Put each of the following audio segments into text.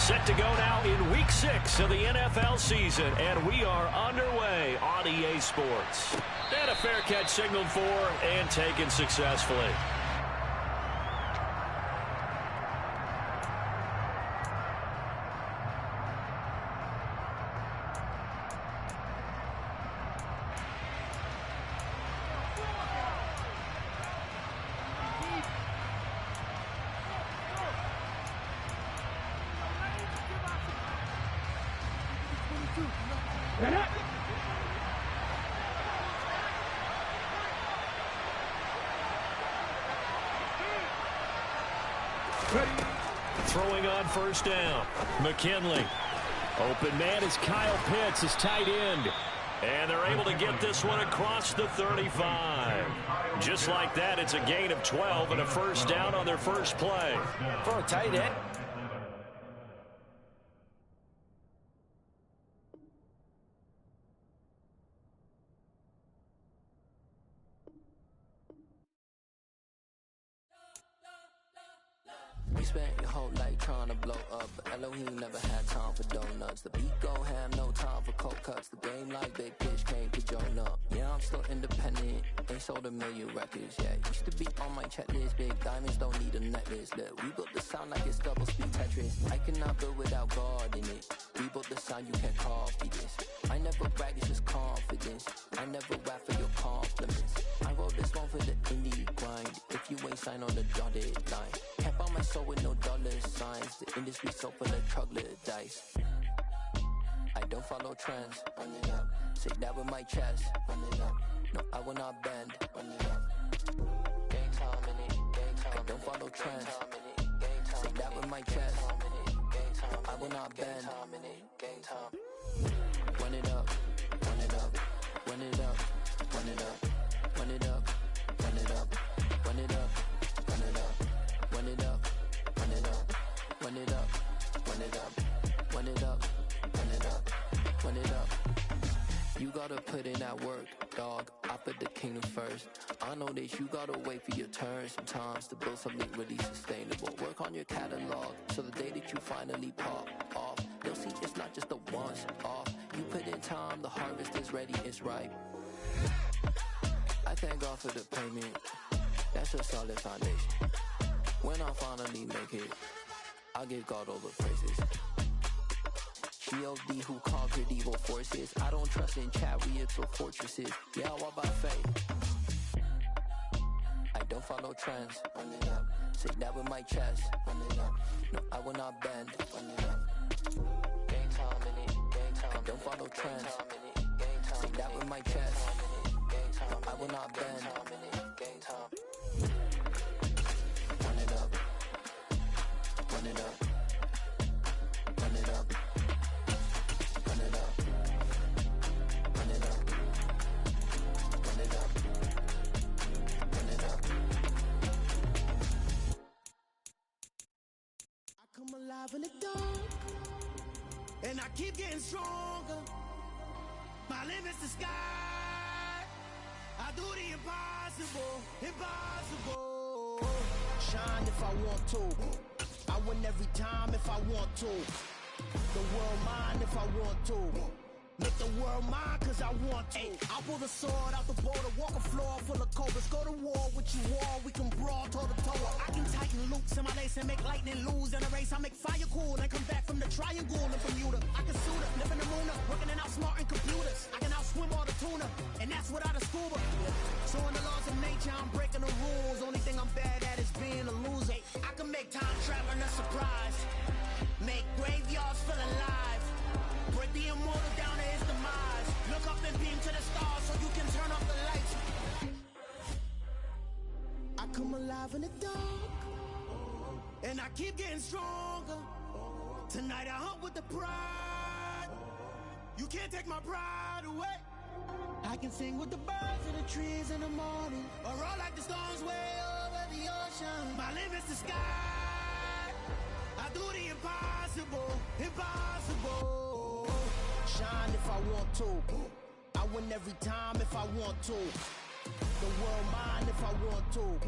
Set to go now in Week 6 of the NFL season, and we are underway on EA Sports. And a fair catch signaled for and taken successfully. Throwing on first down. McKinley. Open man is Kyle Pitts, his tight end. And they're able to get this one across the 35. Just like that, it's a gain of 12 and a first down on their first play. For a tight end. We spent your whole life trying to blow up, but Elohim never had time for donuts. The beat go ham, no time for cold cuts. The game like big pitch came to join up. Yeah, I'm still independent, ain't sold a million records yet. Used to be on my checklist, big diamonds don't need a necklace. Look, we built the sound like it's double speed Tetris. I cannot build without God in it. We built the sound, you can't copy this. I never brag, it's just confidence. I never rap for your compliments. I wrote this one for the indie grind. If you ain't signed on the dotted line, can't buy my soul with no dollar signs. The industry so full of troglodytes. I don't follow trends. Run it up. Say that with my chest. Run it up. No, I will not bend. Run it up. Gang time in it. Gang time. I don't follow trends. Say that with my chest. I will not bend. Gang time. Run it up. Run it up. Run it up. Run it up. Run it up. Run it up. Run it up. Run it up. Run it up. Run it up. Run it up. Run it up. Run it up. Run it up. Run it up. You gotta put in that work, dog. I put the kingdom first. I know that you gotta wait for your turn sometimes to build something really sustainable. Work on your catalog so the day that you finally pop off, you'll see it's not just a once off. You put in time, the harvest is ready, it's ripe. I thank God for the payment. That's a solid foundation. When I finally make it, I'll give God all the praises. G.O.D. who conquered evil forces. I don't trust in chariots or fortresses. Yeah, I walk by faith. I don't follow trends. Run it up. Say that with my chest. Run it up. No, I will not bend. Run it up. Gang time in it. Gang time. I don't follow trends. Say that with my chest. No, I will not bend. Gang time. Run it up. Run it up. Run it up. Run it up. Run it up. Run it up. Run it up. I come alive in the dark, and I keep getting stronger. My limit's the sky. I do the impossible, impossible. Shine if I want to. I win every time if I want to. The world mine if I want to. Make the world mine cause I want to. I pull the sword out the border, walk a floor full of cobras. Go to war with you all, we can brawl toe to toe. I can tighten loops in my lace and make lightning lose in a race. I make fire cool and come back from the triangle in Bermuda. I can suit up, live in the moon up, working and outsmarting computers. I can outswim all the tuna, and that's without a scuba. So in the laws of nature, I'm breaking the rules. Only thing I'm bad at is being a loser. I can make time traveling a surprise. Make graveyards feel alive. Break the immortal down to his demise. Look up and beam to the stars so you can turn off the lights. I come alive in the dark, and I keep getting stronger. Tonight I hunt with the pride. You can't take my pride away. I can sing with the birds and the trees in the morning, or roll like the storms way over the ocean. My limit's the sky. I do the impossible, impossible. Shine if I want to. I win every time if I want to. The world mine if I want to.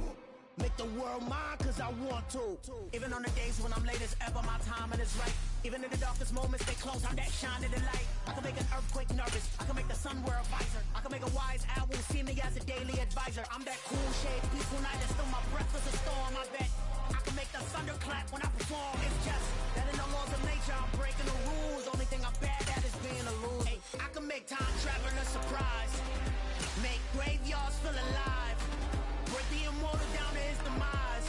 Make the world mine cause I want to. Even on the days when I'm late as ever, my timing is right. Even in the darkest moments, they close, I'm that shine in the light. I can make an earthquake nervous, I can make the sun wear a visor. I can make a wise owl see me as a daily advisor. I'm that cool shade, peaceful night, and still my breath is a storm, I bet. I can make the thunder clap when I perform. It's just that in the laws of nature, I'm breaking the rules. Only thing I'm bad at is being a loser. Hey, I can make time travel a surprise. Make graveyards feel alive. Break the immortal down to his demise.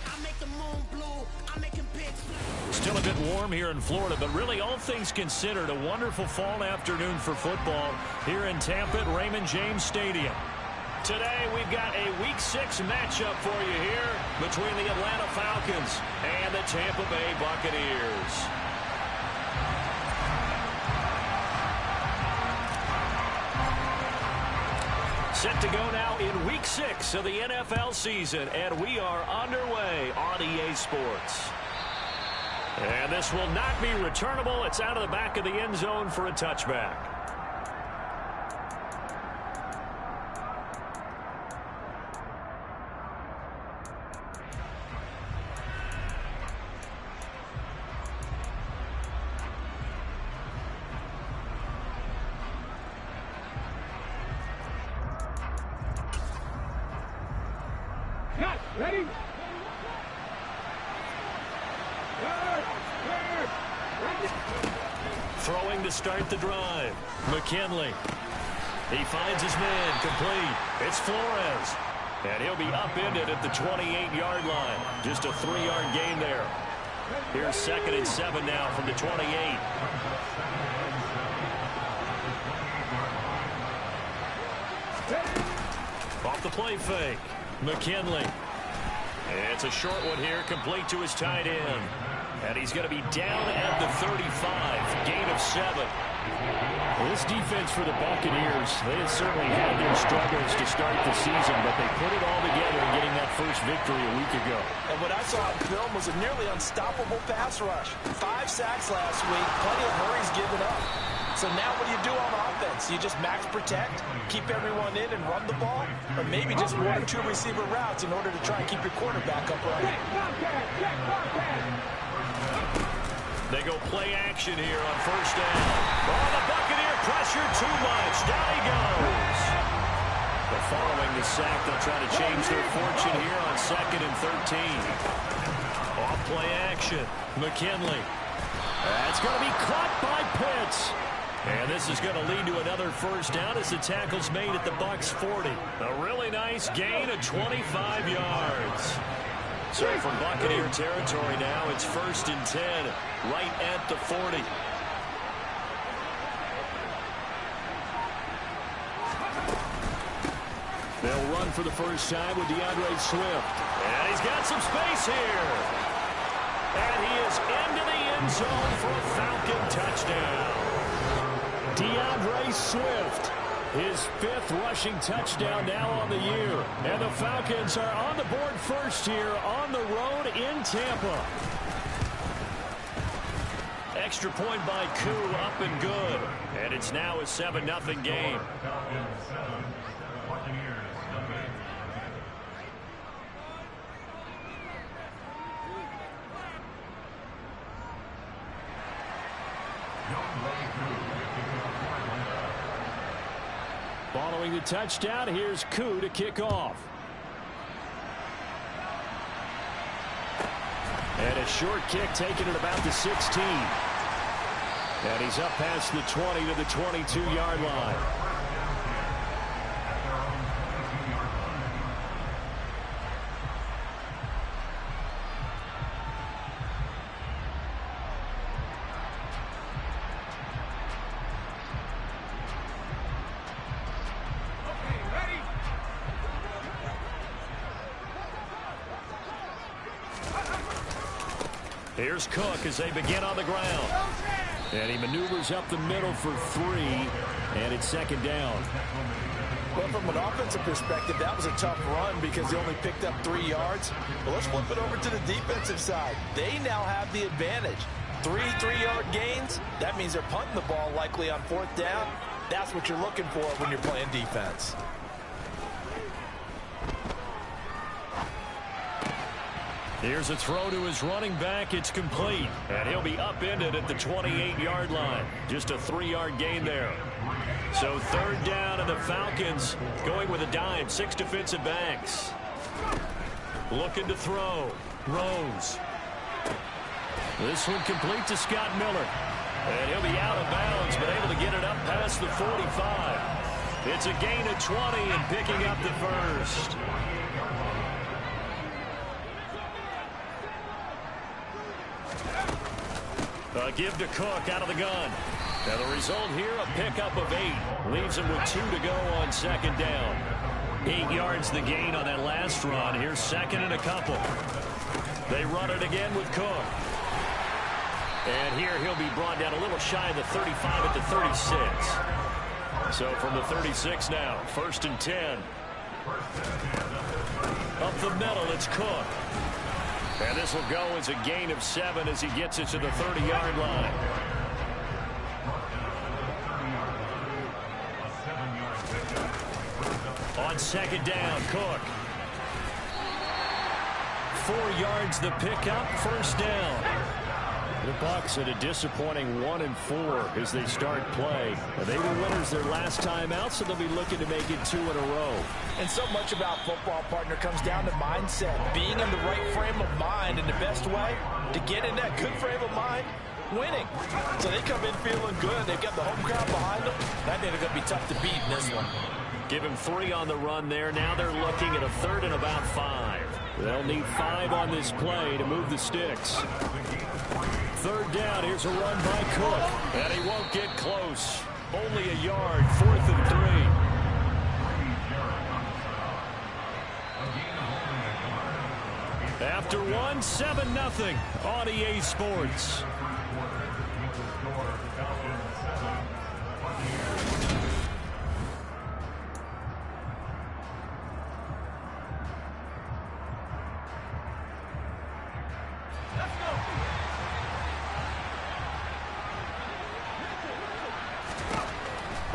I make the moon blue. I make him pigs blue. Still a bit warm here in Florida, but really all things considered, a wonderful fall afternoon for football here in Tampa at Raymond James Stadium. Today we've got a Week 6 matchup for you here between the Atlanta Falcons and the Tampa Bay Buccaneers. Set to go now in Week 6 of the NFL season, and we are underway on EA Sports. And this will not be returnable. It's out of the back of the end zone for a touchback. Ready? Throwing to start the drive. McKinley. He finds his man complete. It's Flores. And he'll be upended at the 28-yard line. Just a 3-yard gain there. Here's 2nd and 7 now from the 28. Off the play fake. McKinley. It's a short one here, complete to his tight end. And he's going to be down at the 35, gain of 7. Well, this defense for the Buccaneers, they had certainly had their struggles to start the season, but they put it all together in getting that first victory a week ago. And what I saw on film was a nearly unstoppable pass rush. 5 sacks last week, plenty of hurries given up. So now what do you do on offense? You just max protect, keep everyone in and run the ball, or maybe just 1 or 2 receiver routes in order to try and keep your quarterback upright. They go play action here on first down. Oh, the Buccaneer pressure too much. Down he goes. But following the sack, they'll try to change their fortune here on 2nd and 13. Off play action. McKinley. That's going to be caught by Pitts. And this is going to lead to another first down as the tackle's made at the Bucs 40. A really nice gain of 25 yards. So from Buccaneer territory now, it's 1st and 10, right at the 40. They'll run for the first time with DeAndre Swift. And he's got some space here. And he is into the end zone for a Falcon touchdown. DeAndre Swift, his 5th rushing touchdown now on the year. And the Falcons are on the board first here on the road in Tampa. Extra point by Koo, up and good. And it's now a 7-0 game. Following the touchdown, here's Koo to kick off. And a short kick taken at about the 16. And he's up past the 20 to the 22-yard line. Here's Cook as they begin on the ground. And he maneuvers up the middle for 3, and it's 2nd down. Well, from an offensive perspective, that was a tough run because he only picked up 3 yards. But let's flip it over to the defensive side. They now have the advantage. 3 3-yard gains, that means they're punting the ball likely on 4th down. That's what you're looking for when you're playing defense. Here's a throw to his running back. It's complete. And he'll be upended at the 28-yard line. Just a 3-yard gain there. So 3rd down, and the Falcons going with a dime. 6 defensive backs. Looking to throw. Rose. This one complete to Scott Miller. And he'll be out of bounds, but able to get it up past the 45. It's a gain of 20 and picking up the first. A give to Cook out of the gun. Now the result here, a pickup of 8. Leaves him with 2 to go on 2nd down. 8 yards the gain on that last run. Here's 2nd and a couple. They run it again with Cook. And here he'll be brought down a little shy of the 35 at the 36. So from the 36 now, 1st and 10. Up the middle, it's Cook. And this will go as a gain of 7 as he gets it to the 30-yard line. On 2nd down, Cook. 4 yards the pickup, 1st down. The Bucs at a disappointing 1-4 as they start play. They were winners their last time out, so they'll be looking to make it 2 in a row. And so much about football, partner, comes down to mindset. Being in the right frame of mind, and the best way to get in that good frame of mind, winning. So they come in feeling good. They've got the home crowd behind them. I think they're going to be tough to beat in this one. Give him 3 on the run there. Now they're looking at a 3rd and about 5. They'll need 5 on this play to move the sticks. 3rd down, here's a run by Cook. And he won't get close. Only a yard, 4th and 3. After 1, 7-0 on EA Sports.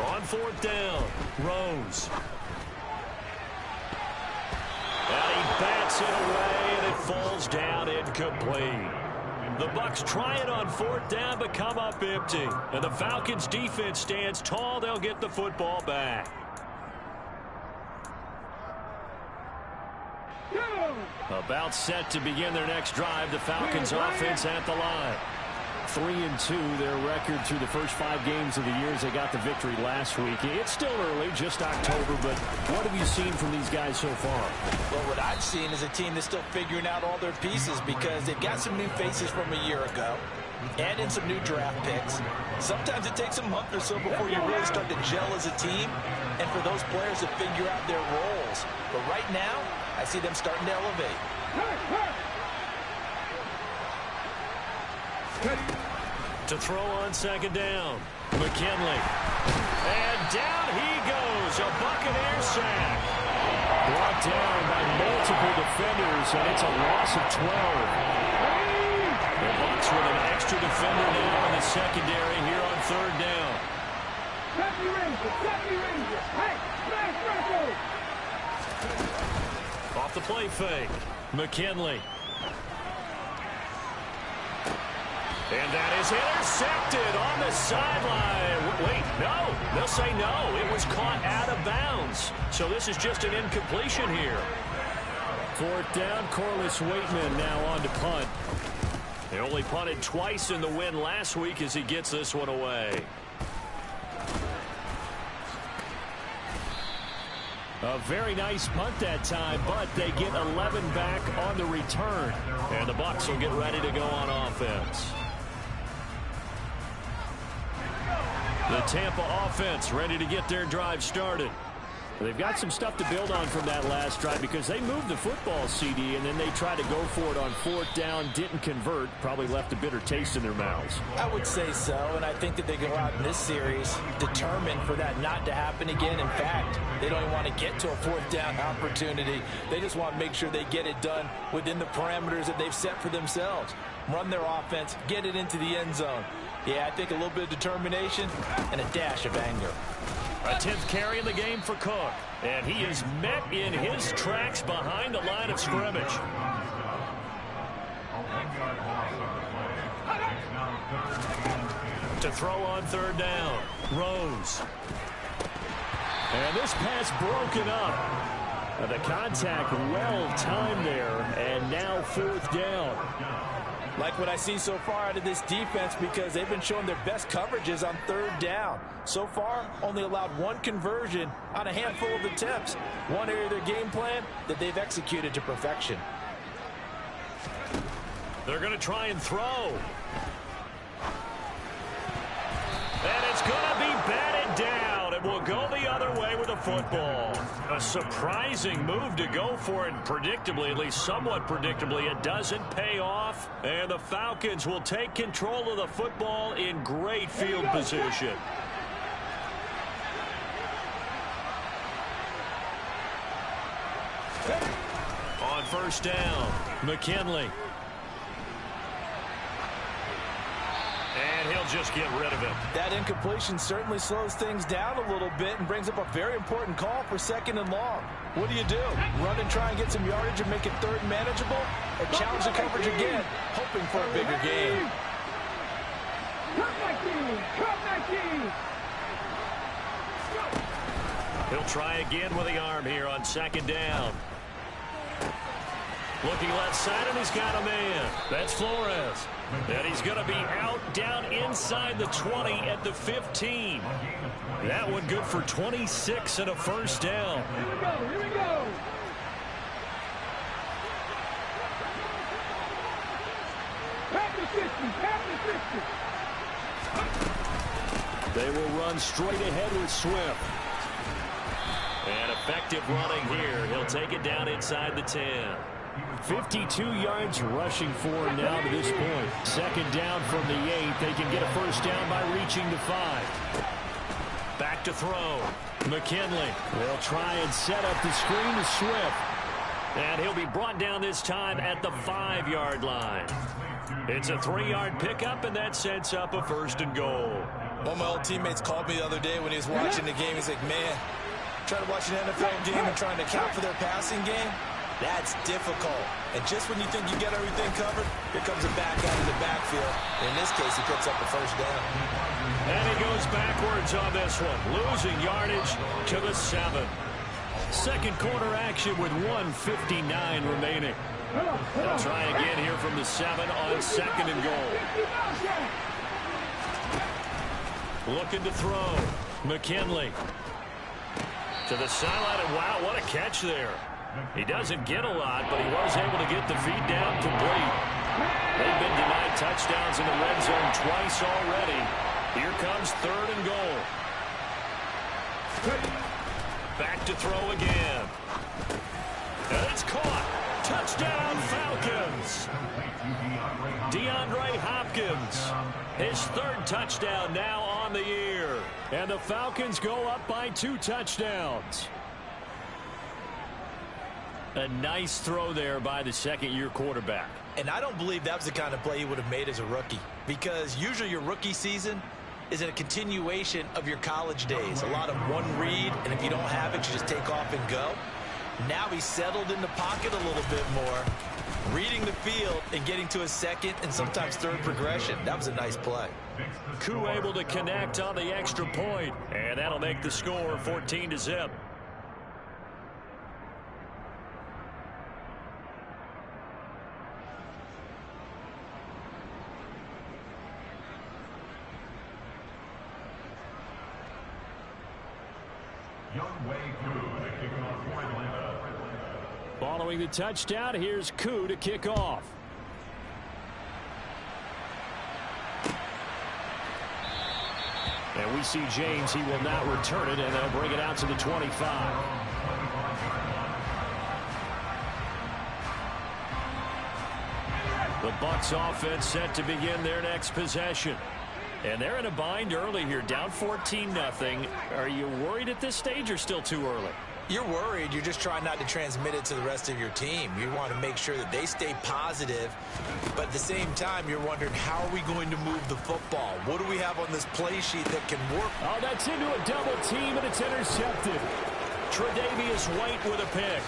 On 4th down, Rose. And he bats it away, and it falls down incomplete. The Bucs try it on 4th down, but come up empty. And the Falcons defense stands tall. They'll get the football back. About set to begin their next drive. The Falcons offense at the line. 3-2, their record through the first 5 games of the year as they got the victory last week. It's still early, just October, but what have you seen from these guys so far? Well, what I've seen is a team that's still figuring out all their pieces because they've got some new faces from a year ago. Add in some new draft picks. Sometimes it takes a month or so before you really start to gel as a team and for those players to figure out their roles. But right now, I see them starting to elevate. To throw on 2nd down, McKinley. And down he goes, a Buccaneer sack. Brought down by multiple defenders, and it's a loss of 12. The Bucs with an extra defender now in the secondary here on 3rd down. Off the play fake, McKinley. And that is intercepted on the sideline. Wait, no. They'll say no. It was caught out of bounds. So this is just an incompletion here. 4th down, Corliss Waitman now on to punt. They only punted twice in the win last week as he gets this one away. A very nice punt that time, but they get 11 back on the return. And the Bucs will get ready to go on offense. The Tampa offense ready to get their drive started. They've got some stuff to build on from that last drive because they moved the football, CD, and then they tried to go for it on 4th down, didn't convert, probably left a bitter taste in their mouths. I would say so, and I think that they go out in this series determined for that not to happen again. In fact, they don't even want to get to a 4th down opportunity. They just want to make sure they get it done within the parameters that they've set for themselves. Run their offense, get it into the end zone. Yeah, I think a little bit of determination and a dash of anger. A 10th carry in the game for Cook. And he is met in his tracks behind the line of scrimmage. To throw on third down, Rose. And this pass broken up. The contact well timed there, and now fourth down. Like what I see so far out of this defense, because they've been showing their best coverages on third down. So far, only allowed one conversion on a handful of attempts. One area of their game plan that they've executed to perfection. They're going to try and throw. And it's going to be batted down. It will go the other way with the football. A surprising move to go for it. Predictably, at least somewhat predictably, it doesn't pay off. And the Falcons will take control of the football in great field position. On first down, McKinley. And he'll just get rid of it. That incompletion certainly slows things down a little bit and brings up a very important call for second and long. What do? Run and try and get some yardage and make it third manageable? Or challenge the coverage again, hoping for a bigger gain? He'll try again with the arm here on second down. Looking left side, and he's got a man. That's Flores. And he's going to be out down inside the 20 at the 15. That one good for 26 and a first down. Here we go. Back to 50, back to 50. They will run straight ahead with Swift. And effective running here. He'll take it down inside the 10. 52 yards rushing for him now to this point. Second down from the 8. They can get a first down by reaching the 5. Back to throw. McKinley. They'll try and set up the screen to Swift. And he'll be brought down this time at the 5-yard line. It's a 3-yard pickup, and that sets up a first and goal. One of my old teammates called me the other day when he was watching the game. He's like, man, trying to watch an NFL game and trying to account for their passing game? That's difficult. And just when you think you get everything covered, here comes a back out of the backfield. In this case, he picks up a first down. And he goes backwards on this one, losing yardage to the 7. Second quarter action with 1:59 remaining. They'll try again here from the 7 on second and goal. Looking to throw. McKinley to the sideline, and wow, what a catch there. He doesn't get a lot, but he was able to get the feed down complete. They've been denied touchdowns in the red zone twice already. Here comes third and goal. Back to throw again. And it's caught. Touchdown, Falcons. DeAndre Hopkins, his third touchdown now on the year. And the Falcons go up by 2 touchdowns. A nice throw there by the second-year quarterback. And I don't believe that was the kind of play he would have made as a rookie, because usually your rookie season is a continuation of your college days. A lot of one read, and if you don't have it, you just take off and go. Now he's settled in the pocket a little bit more, reading the field and getting to a second and sometimes third progression. That was a nice play. Koo able to connect on the extra point, and that'll make the score 14-0. Following the touchdown, here's Koo to kick off. And we see James. He will not return it, and they'll bring it out to the 25. The Bucs offense set to begin their next possession. And they're in a bind early here, down 14-0. Are you worried at this stage or still too early? You're worried. You're just trying not to transmit it to the rest of your team. You want to make sure that they stay positive, but at the same time, you're wondering, how are we going to move the football? What do we have on this play sheet that can work? Oh, that's into a double team, and it's intercepted. Tre'Davious White with a pick.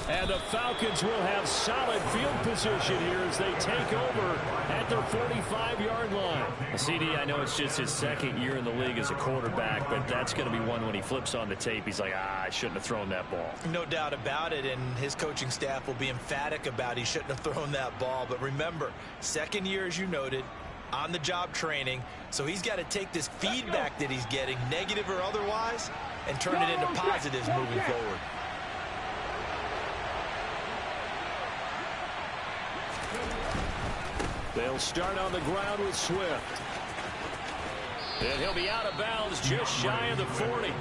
And the Falcons will have solid field position here as they take over at their 45-yard line. CD, I know it's just his second year in the league as a quarterback, but that's going to be one when he flips on the tape. He's like, I shouldn't have thrown that ball. No doubt about it, and his coaching staff will be emphatic about he shouldn't have thrown that ball. But remember, second year, as you noted, on-the-job training, so he's got to take this feedback that he's getting, negative or otherwise, and turn it into positives moving forward. They'll start on the ground with Swift. And he'll be out of bounds just shy of the 40.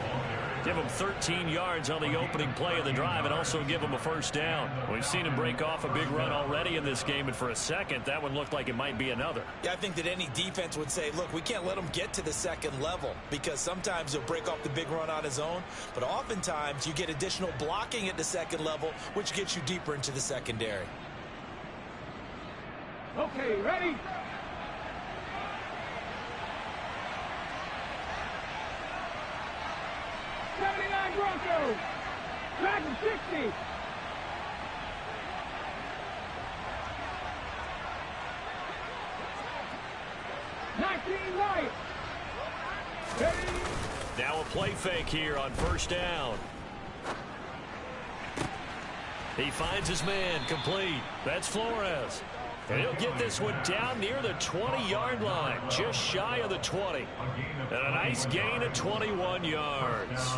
Give him 13 yards on the opening play of the drive and also give him a first down. We've seen him break off a big run already in this game, and for a second, that one looked like it might be another. Yeah, I think that any defense would say, look, we can't let him get to the second level because sometimes he'll break off the big run on his own, but oftentimes you get additional blocking at the second level, which gets you deeper into the secondary. Okay, ready? '79 Broncos. Dragon 60. Light. Ready? Now a play fake here on first down. He finds his man, complete. That's Flores. And he'll get this one down near the 20-yard line, just shy of the 20. And a nice gain of 21 yards.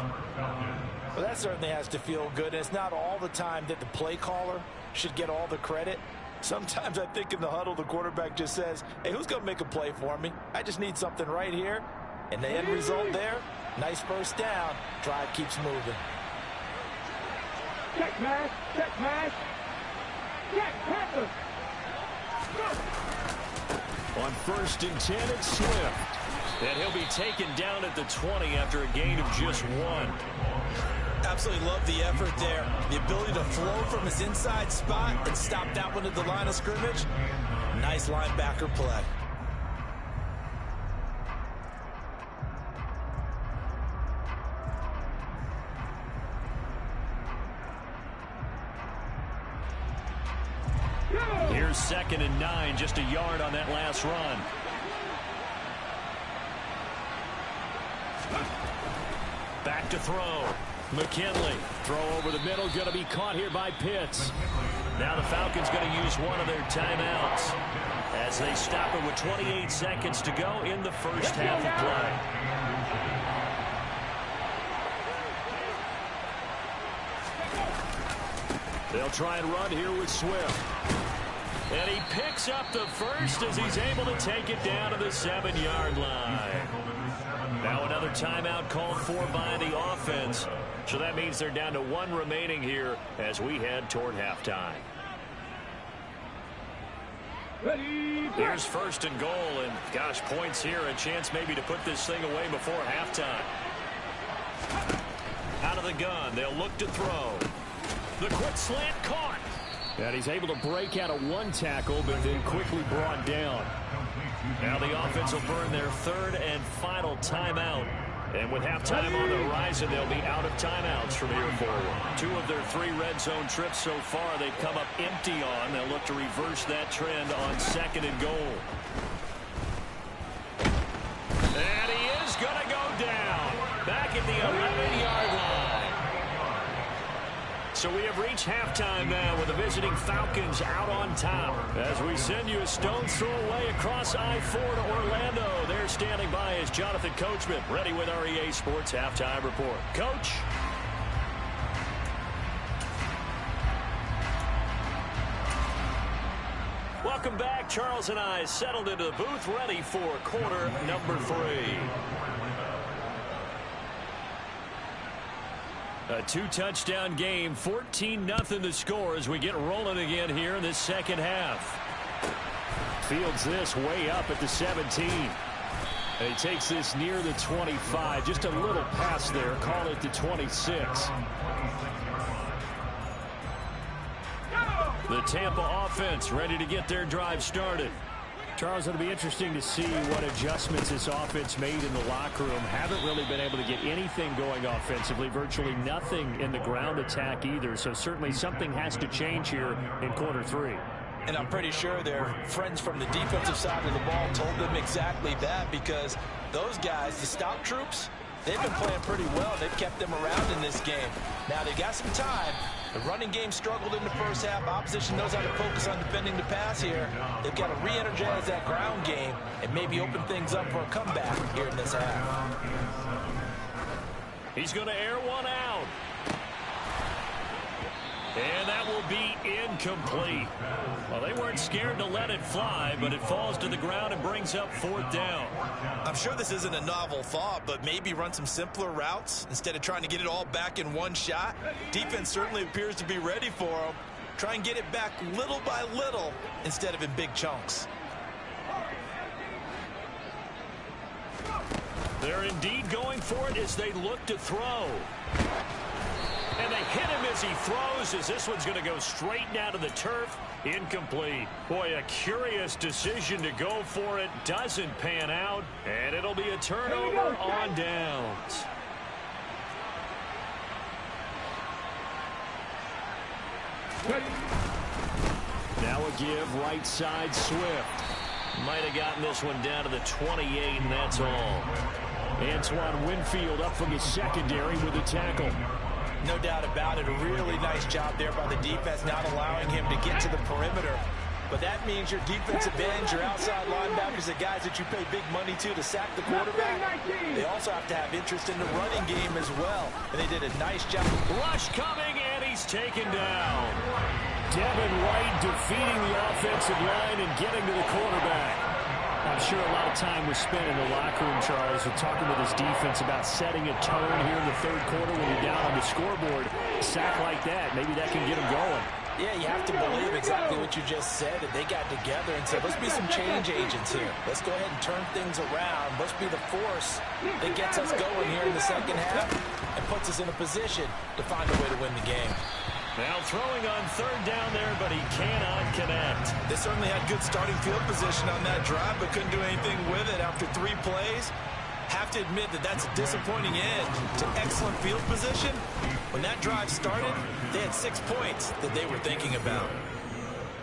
Well, that certainly has to feel good. And it's not all the time that the play caller should get all the credit. Sometimes I think in the huddle, the quarterback just says, hey, who's going to make a play for me? I just need something right here. And the end result there, nice first down. Drive keeps moving. Check pass. Check pass. Check Panther. On first and 10, it's Swift. And he'll be taken down at the 20 after a gain of just 1. Absolutely love the effort there. The ability to flow from his inside spot and stop that one at the line of scrimmage. Nice linebacker play. Here's 2nd and 9, just a yard on that last run. Back to throw. McKinley, throw over the middle, going to be caught here by Pitts. Now the Falcons going to use one of their timeouts as they stop it with 28 seconds to go in the first half of play. They'll try and run here with Swift. And he picks up the first as he's able to take it down to the 7-yard line. Now another timeout called for by the offense. So that means they're down to 1 remaining here as we head toward halftime. Ready? Here's 1st and goal, and gosh, points here, a chance maybe to put this thing away before halftime. Out of the gun, they'll look to throw. The quick slant caught. And he's able to break out of 1 tackle, but then quickly brought down. Now the offense will burn their 3rd and final timeout. And with halftime on the horizon, they'll be out of timeouts from here forward. 2 of their 3 red zone trips so far they've come up empty on. They'll look to reverse that trend on 2nd and goal. And he is going to go down. Back at the 11-yard line. So we have reached halftime now with the visiting Falcons out on top. As we send you a stone's throw away across I-4 to Orlando. There standing by is Jonathan Coachman, ready with our EA Sports Halftime Report. Coach. Welcome back. Charles and I settled into the booth, ready for quarter number 3. A 2-touchdown game, 14-0 the score as we get rolling again here in this second half. Fields this way up at the 17. And he takes this near the 25. Just a little pass there. Call it the 26. The Tampa offense ready to get their drive started. Charles, it'll be interesting to see what adjustments this offense made in the locker room. Haven't really been able to get anything going offensively, virtually nothing in the ground attack either. So certainly something has to change here in quarter 3. And I'm pretty sure their friends from the defensive side of the ball told them exactly that, because those guys, the stop troops, they've been playing pretty well. They've kept them around in this game. Now they got some time. The running game struggled in the first half. Opposition knows how to focus on defending the pass here. They've got to re-energize that ground game and maybe open things up for a comeback here in this half. He's going to air one out. And that will be incomplete. Well, they weren't scared to let it fly, but it falls to the ground and brings up 4th down. I'm sure this isn't a novel thought, but maybe run some simpler routes instead of trying to get it all back in one shot. Defense certainly appears to be ready for them. Try and get it back little by little instead of in big chunks. They're indeed going for it as they look to throw. And they hit him as he throws, as this one's going to go straight down to the turf. Incomplete. Boy, a curious decision to go for it. Doesn't pan out. And it'll be a turnover on downs. Now a give right side Swift. Might have gotten this one down to the 28, and that's all. Antoine Winfield up from the secondary with a tackle. No doubt about it. A really nice job there by the defense, not allowing him to get to the perimeter. But that means your defensive ends, your outside linebackers, the guys that you pay big money to sack the quarterback, they also have to have interest in the running game as well. And they did a nice job. Rush coming, and he's taken down. Devin White defeating the offensive line and getting to the quarterback. I'm sure a lot of time was spent in the locker room, Charles, with talking with his defense about setting a tone here in the 3rd quarter when you're down on the scoreboard. A sack like that, maybe that can get him going. Yeah, you have to believe exactly what you just said, that they got together and said, let's be some change agents here. Let's go ahead and turn things around. Let's be the force that gets us going here in the second half and puts us in a position to find a way to win the game. Now throwing on 3rd down there, but he cannot connect. They certainly had good starting field position on that drive, but couldn't do anything with it after 3 plays. Have to admit that that's a disappointing end to excellent field position. When that drive started, they had 6 points that they were thinking about.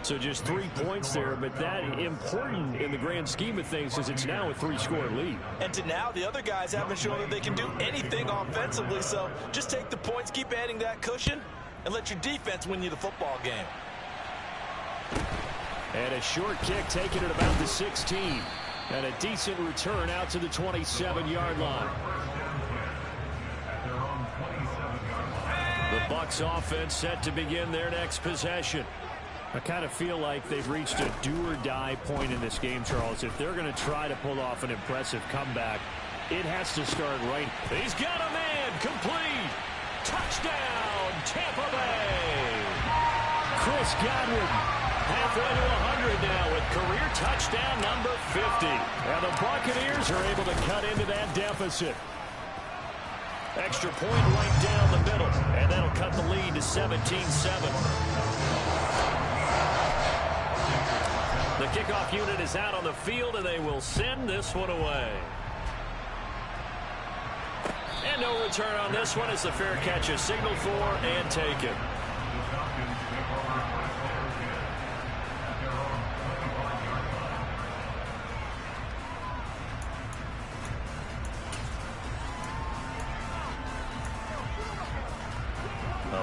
So just 3 points there, but that important in the grand scheme of things because it's now a 3-score lead. And to now, the other guys haven't shown that they can do anything offensively, so just take the points, keep adding that cushion, and let your defense win you the football game. And a short kick taken at about the 16. And a decent return out to the 27-yard line. The Bucs offense set to begin their next possession. I kind of feel like they've reached a do-or-die point in this game, Charles. If they're going to try to pull off an impressive comeback, it has to start right. He's got a man. Complete. Touchdown, Tampa Bay. Chris Godwin halfway to 100 now with career touchdown number 50. And the Buccaneers are able to cut into that deficit. Extra point right down the middle, and that'll cut the lead to 17-7. The kickoff unit is out on the field, and they will send this one away. And no return on this one as the fair catch is signaled for and taken.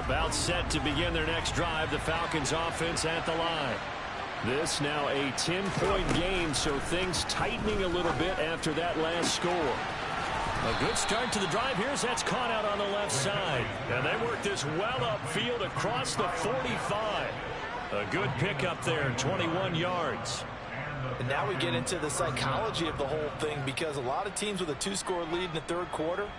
About set to begin their next drive, the Falcons offense at the line. This now a 10-point game, so things tightening a little bit after that last score. A good start to the drive here as that's caught out on the left side. And they work this well upfield across the 45. A good pickup there, 21 yards. And now we get into the psychology of the whole thing, because a lot of teams with a 2-score lead in the 3rd quarter,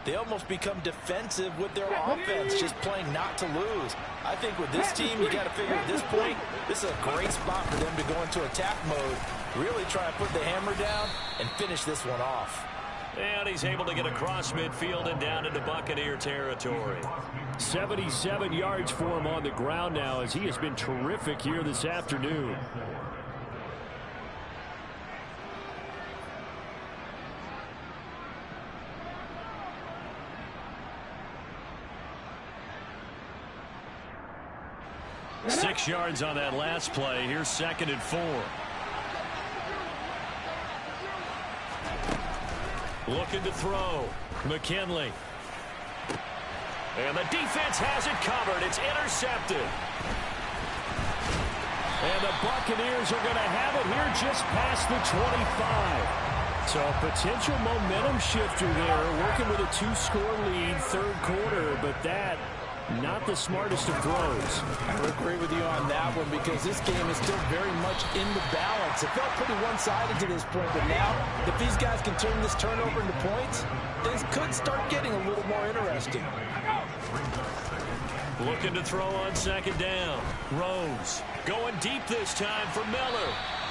they almost become defensive with their offense, just playing not to lose. I think with this team, you got to figure at this point, this is a great spot for them to go into attack mode, really try to put the hammer down and finish this one off. And he's able to get across midfield and down into Buccaneer territory. 77 yards for him on the ground now, as he has been terrific here this afternoon. 6 yards on that last play. Here's 2nd and 4. Looking to throw. McKinley. And the defense has it covered. It's intercepted. And the Buccaneers are going to have it here just past the 25. So a potential momentum shifter there, working with a 2-score lead, 3rd quarter, but that not the smartest of throws. I would agree with you on that one because this game is still very much in the balance. It felt pretty one-sided to this point, but now if these guys can turn this turnover into points, things could start getting a little more interesting. Looking to throw on 2nd down. Rose going deep this time for Miller.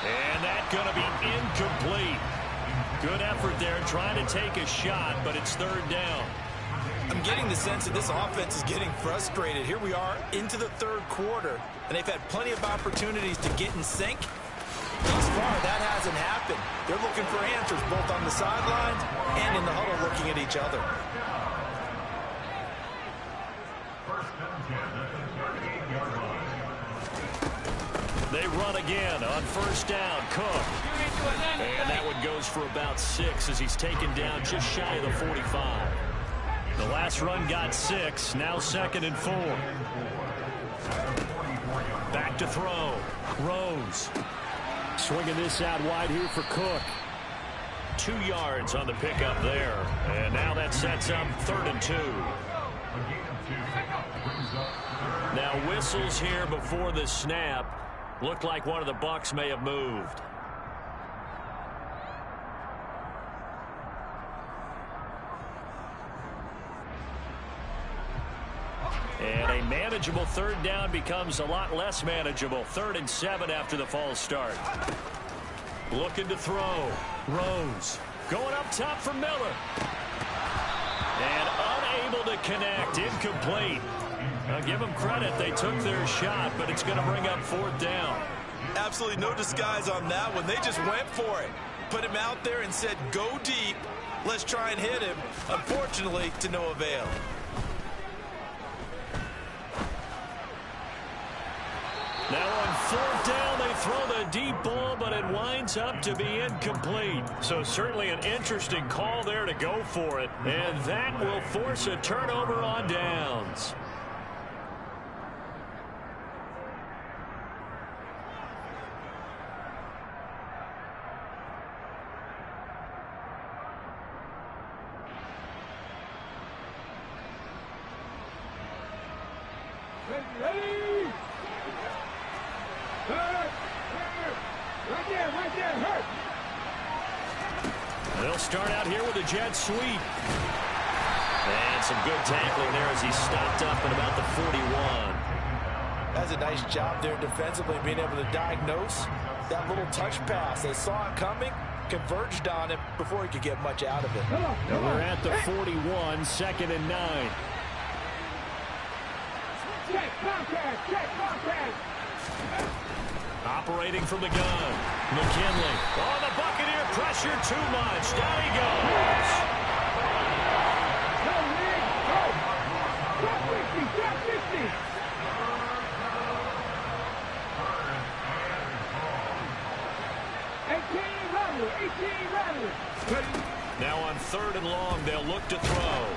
And that's going to be incomplete. Good effort there trying to take a shot, but it's 3rd down. I'm getting the sense that this offense is getting frustrated. Here we are into the 3rd quarter, and they've had plenty of opportunities to get in sync. Thus far, that hasn't happened. They're looking for answers both on the sidelines and in the huddle looking at each other. They run again on 1st down. Cook. And that one goes for about 6 as he's taken down just shy of the 45. The last run got 6. Now 2nd and 4. Back to throw. Rose. Swinging this out wide here for Cook. 2 yards on the pickup there. And now that sets up 3rd and 2. Now whistles here before the snap. Looked like one of the Bucs may have moved. And a manageable 3rd down becomes a lot less manageable. 3rd and 7 after the false start. Looking to throw. Rose. Going up top for Miller. And unable to connect. Incomplete. I'll give them credit. They took their shot, but it's going to bring up 4th down. Absolutely no disguise on that one. They just went for it. Put him out there and said, go deep. Let's try and hit him. Unfortunately, to no avail. Now on 4th down, they throw the deep ball, but it winds up to be incomplete. So certainly an interesting call there to go for it. And that will force a turnover on downs. They'll start out here with a jet sweep. And some good tackling there as he stopped up at about the 41. That's a nice job there defensively, being able to diagnose that little touch pass. They saw it coming, converged on it before he could get much out of it. We're at the 41, 2nd and 9. Check contact, check contact. Operating from the gun. McKinley. Oh, the Buccaneer pressure too much. Down he goes. No, man, go. Drop 50, drop 50. 18 rather. Now on 3rd and long, they'll look to throw.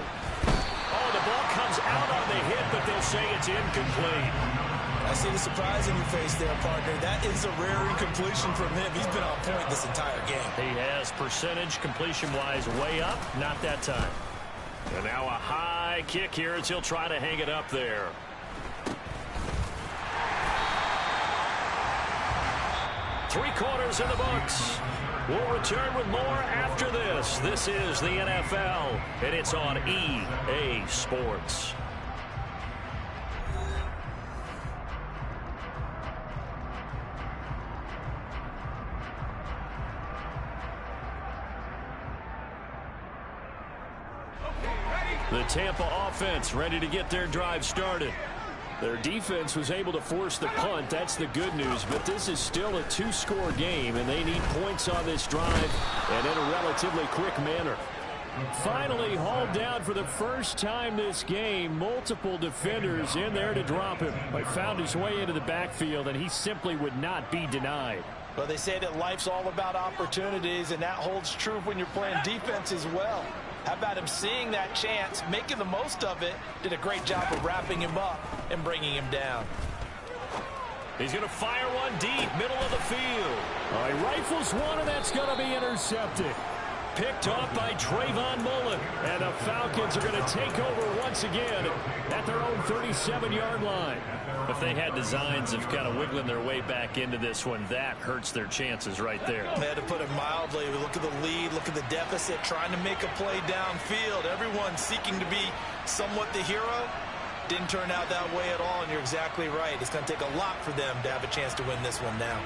Oh, the ball comes out on the hit, but they'll say it's incomplete. I see the surprise in your face there, partner. That is a rare incompletion from him. He's been on point this entire game. He has percentage completion-wise way up. Not that time. And now a high kick here as he'll try to hang it up there. Three quarters in the books. We'll return with more after this. This is the NFL, and it's on EA Sports. The Tampa offense ready to get their drive started. Their defense was able to force the punt. That's the good news. But this is still a two-score game, and they need points on this drive and in a relatively quick manner. Finally hauled down for the first time this game. Multiple defenders in there to drop him. But found his way into the backfield, and he simply would not be denied. Well, they say that life's all about opportunities, and that holds true when you're playing defense as well. How about him seeing that chance, making the most of it, did a great job of wrapping him up and bringing him down. He's going to fire one deep, middle of the field. All right, rifles one, and that's going to be intercepted. Picked off by Trayvon Mullen. And the Falcons are going to take over once again at their own 37-yard line. If they had designs of kind of wiggling their way back into this one, that hurts their chances right there. They had to put it mildly. Look at the lead, look at the deficit, trying to make a play downfield. Everyone seeking to be somewhat the hero. Didn't turn out that way at all, and you're exactly right. It's going to take a lot for them to have a chance to win this one now.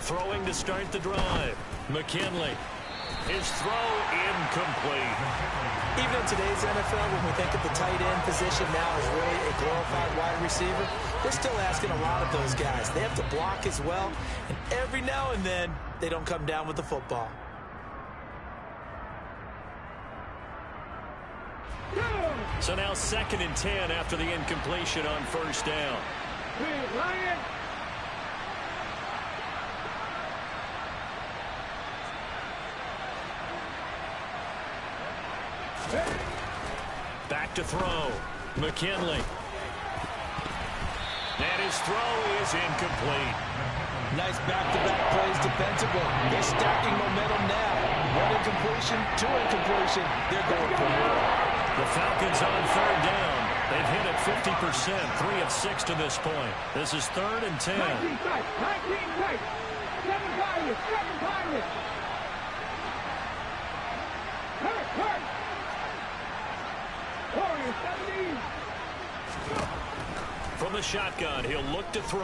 Throwing to start the drive. McKinley. His throw incomplete. Even in today's NFL, when we think of the tight end position now as really a glorified wide receiver, they're still asking a lot of those guys. They have to block as well, and every now and then, they don't come down with the football. So now 2nd and 10 after the incompletion on first down. Back to throw. McKinley. And his throw is incomplete. Nice back-to-back plays defensively. They're stacking momentum now. One incompletion, two incompletion. They're going for more. The Falcons on 3rd down. They've hit it 50%, 3 of 6 to this point. This is 3rd and 10. 19 tight, 19 tight. 7 targets, 7 targets. Hurt. Warriors, 17. From the shotgun, he'll look to throw.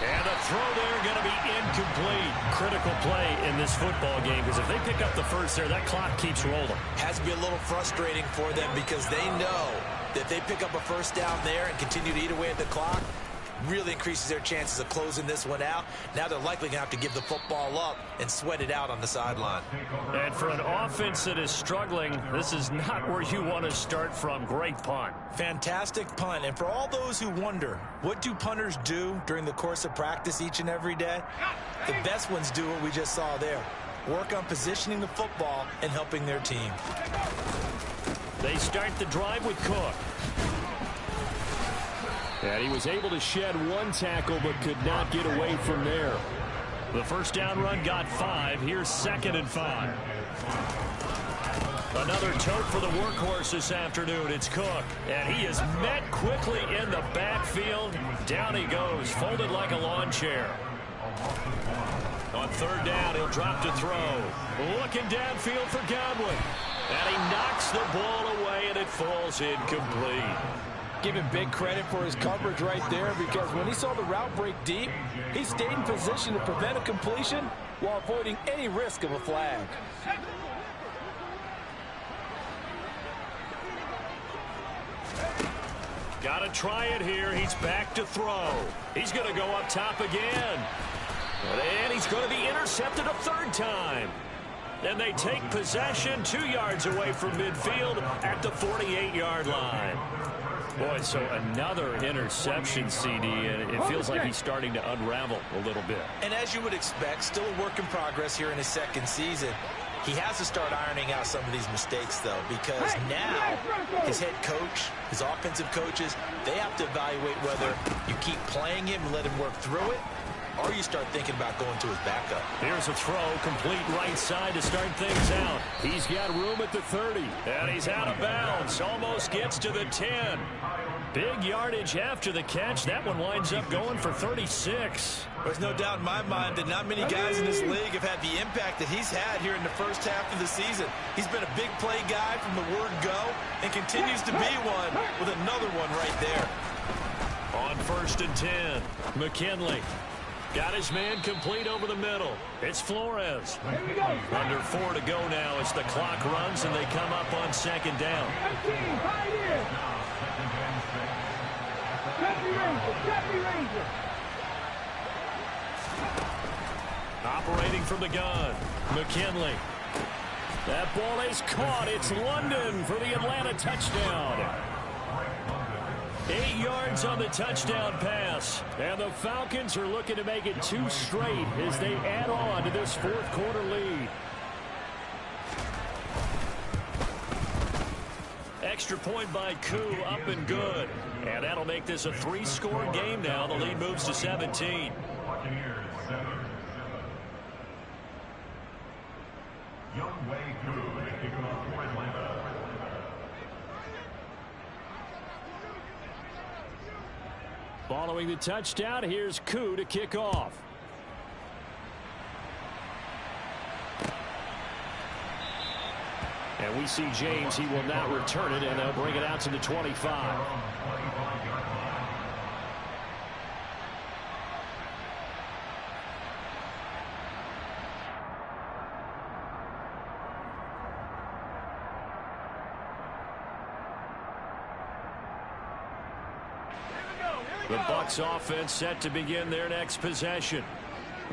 And the throw there going to be incomplete. Critical play in this football game, because if they pick up the first there, that clock keeps rolling. Has to be a little frustrating for them because they know that they pick up a first down there and continue to eat away at the clock, really increases their chances of closing this one out. Now they're likely going to have to give the football up and sweat it out on the sideline. And for an offense that is struggling, this is not where you want to start from. Great punt. Fantastic punt. And for all those who wonder, what do punters do during the course of practice each and every day? The best ones do what we just saw there. Work on positioning the football and helping their team. They start the drive with Cook. And he was able to shed one tackle but could not get away from there. The first down run got 5. Here's 2nd and 5. Another tote for the workhorse this afternoon. It's Cook. And he is met quickly in the backfield. Down he goes, folded like a lawn chair. On 3rd down, he'll drop to throw. Looking downfield for Godwin. And he knocks the ball away, and it falls incomplete. Give him big credit for his coverage right there, because when he saw the route break deep, he stayed in position to prevent a completion while avoiding any risk of a flag. Got to try it here. He's back to throw. He's going to go up top again. And he's going to be intercepted a 3rd time. And they take possession 2 yards away from midfield at the 48-yard line. Boy, so another interception, CD, and it feels like he's starting to unravel a little bit. And as you would expect, still a work in progress here in his 2nd season. He has to start ironing out some of these mistakes, though, because now his head coach, his offensive coaches, they have to evaluate whether you keep playing him and let him work through it, or you start thinking about going to his backup. Here's a throw, complete right side to start things out. He's got room at the 30. And he's out of bounds, almost gets to the 10. Big yardage after the catch. That one winds up going for 36. There's no doubt in my mind that not many guys in this league have had the impact that he's had here in the first half of the season. He's been a big play guy from the word go and continues to be one with another one right there. On 1st and 10, McKinley. Got his man complete over the middle. It's Flores. Under 4 to go now as the clock runs and they come up on 2nd down. Operating from the gun, McKinley. That ball is caught. It's London for the Atlanta touchdown. 8 yards on the touchdown pass. And the Falcons are looking to make it 2 straight as they add on to this fourth quarter lead. Extra point by Koo, up and good. And that'll make this a 3-score game now. The lead moves to 17. Following the touchdown, here's Koo to kick off. And we see James. He will not return it, and they'll bring it out to the 25. The Bucs offense set to begin their next possession.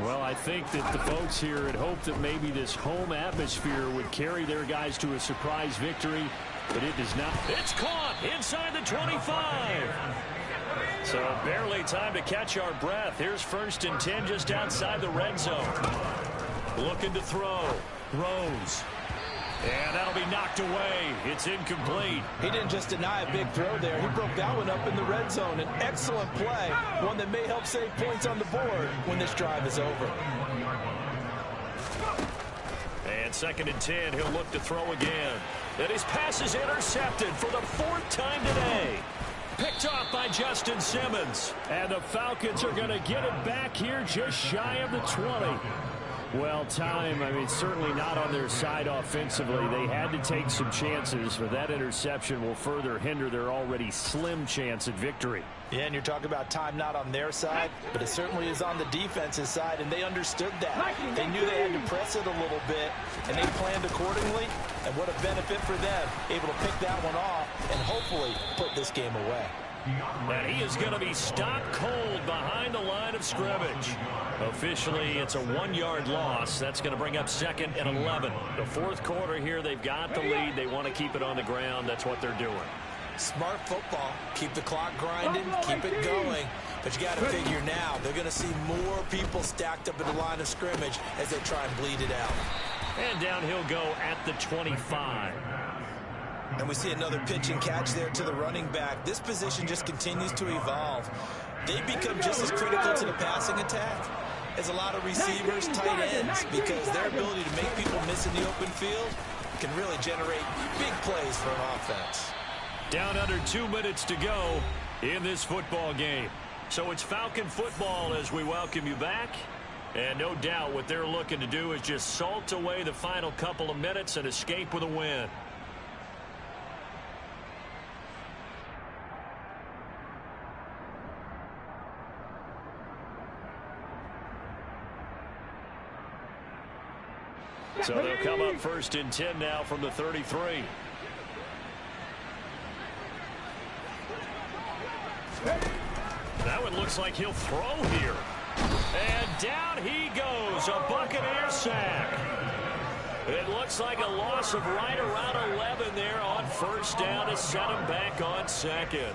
Well, I think that the folks here had hoped that maybe this home atmosphere would carry their guys to a surprise victory, but it does not. It's caught inside the 25. So barely time to catch our breath. Here's 1st and 10 just outside the red zone. Looking to throw. Rose. And that'll be knocked away. It's incomplete. He didn't just deny a big throw there. He broke that one up in the red zone. An excellent play. One that may help save points on the board when this drive is over. And 2nd and 10. He'll look to throw again. And his pass is intercepted for the 4th time today. Picked off by Justin Simmons. And the Falcons are going to get it back here just shy of the 20. Well, time, certainly not on their side offensively. They had to take some chances, but that interception will further hinder their already slim chance at victory. Yeah, and you're talking about time not on their side, but it certainly is on the defense's side, and they understood that. They knew they had to press it a little bit, and they planned accordingly, and what a benefit for them, able to pick that one off and hopefully put this game away. And he is going to be stopped cold behind the line of scrimmage. Officially, it's a 1-yard loss. That's going to bring up 2nd and 11. The 4th quarter here, they've got the lead. They want to keep it on the ground. That's what they're doing. Smart football. Keep the clock grinding, keep it going. But you got to figure now, they're going to see more people stacked up at the line of scrimmage as they try and bleed it out. And down he'll go at the 25. And we see another pitch and catch there to the running back. This position just continues to evolve. They become just as critical to the passing attack as a lot of receivers, tight ends, because their ability to make people miss in the open field can really generate big plays for an offense. Down under 2 minutes to go in this football game. So it's Falcon football as we welcome you back. And no doubt what they're looking to do is just salt away the final couple of minutes and escape with a win. So they'll come up 1st and 10 now from the 33. That one looks like he'll throw here. And down he goes. A Buccaneer sack. It looks like a loss of right around 11 there on 1st down to set him back on 2nd.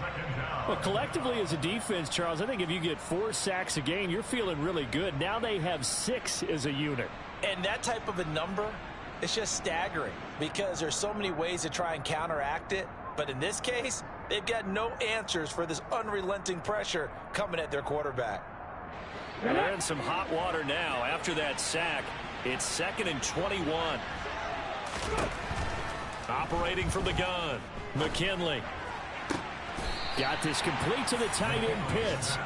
Well, collectively as a defense, Charles, I think if you get 4 sacks a game, you're feeling really good. Now they have 6 as a unit. And that type of a number, it's just staggering because there's so many ways to try and counteract it. But in this case, they've got no answers for this unrelenting pressure coming at their quarterback. And they're in some hot water now. After that sack, it's 2nd and 21. Operating from the gun, McKinley. Got this complete to the tight end Pitts.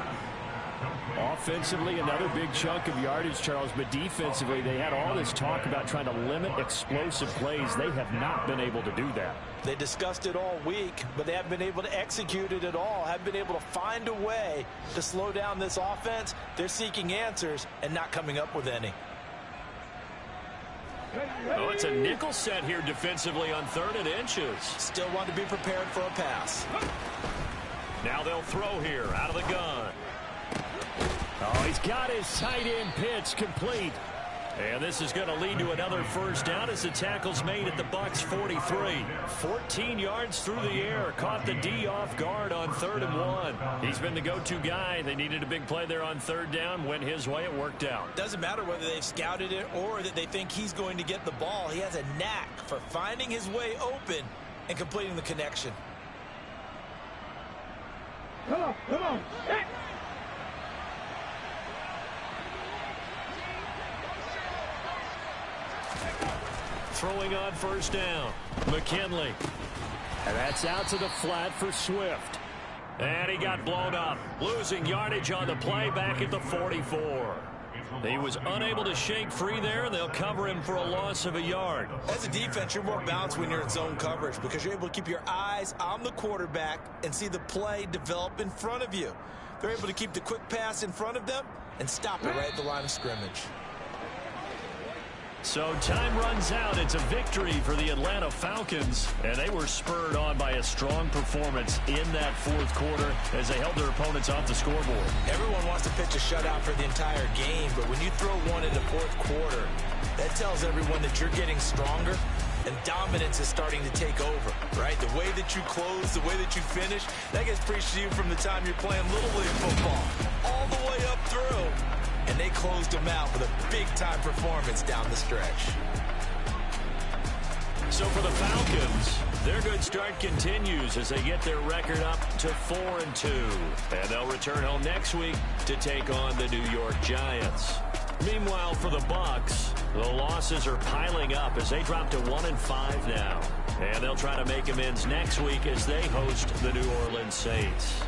Offensively, another big chunk of yardage, Charles, but defensively, they had all this talk about trying to limit explosive plays. They have not been able to do that. They discussed it all week, but they haven't been able to execute it at all, haven't been able to find a way to slow down this offense. They're seeking answers and not coming up with any. Oh, it's a nickel set here defensively on 3rd and inches. Still want to be prepared for a pass. Now they'll throw here out of the gun. Oh, he's got his tight end Pitts complete. And this is going to lead to another first down as the tackle's made at the Bucs 43. 14 yards through the air. Caught the D off guard on 3rd and 1. He's been the go-to guy. They needed a big play there on 3rd down. Went his way. It worked out. Doesn't matter whether they've scouted it or that they think he's going to get the ball. He has a knack for finding his way open and completing the connection. Come on. Hey. Throwing on first down. McKinley. And that's out to the flat for Swift. And he got blown up. Losing yardage on the play back at the 44. He was unable to shake free there, and they'll cover him for a loss of a yard. As a defense, you're more balanced when you're in zone coverage because you're able to keep your eyes on the quarterback and see the play develop in front of you. They're able to keep the quick pass in front of them and stop it right at the line of scrimmage. So time runs out. It's a victory for the Atlanta Falcons, and they were spurred on by a strong performance in that 4th quarter as they held their opponents off the scoreboard. Everyone wants to pitch a shutout for the entire game, but when you throw one in the 4th quarter, that tells everyone that you're getting stronger and dominance is starting to take over, right? The way that you close, the way that you finish, that gets preached to you from the time you're playing Little League football all the way up through. And they closed them out with a big-time performance down the stretch. So for the Falcons, their good start continues as they get their record up to 4-2. And they'll return home next week to take on the New York Giants. Meanwhile, for the Bucs, the losses are piling up as they drop to 1-5 now. And they'll try to make amends next week as they host the New Orleans Saints.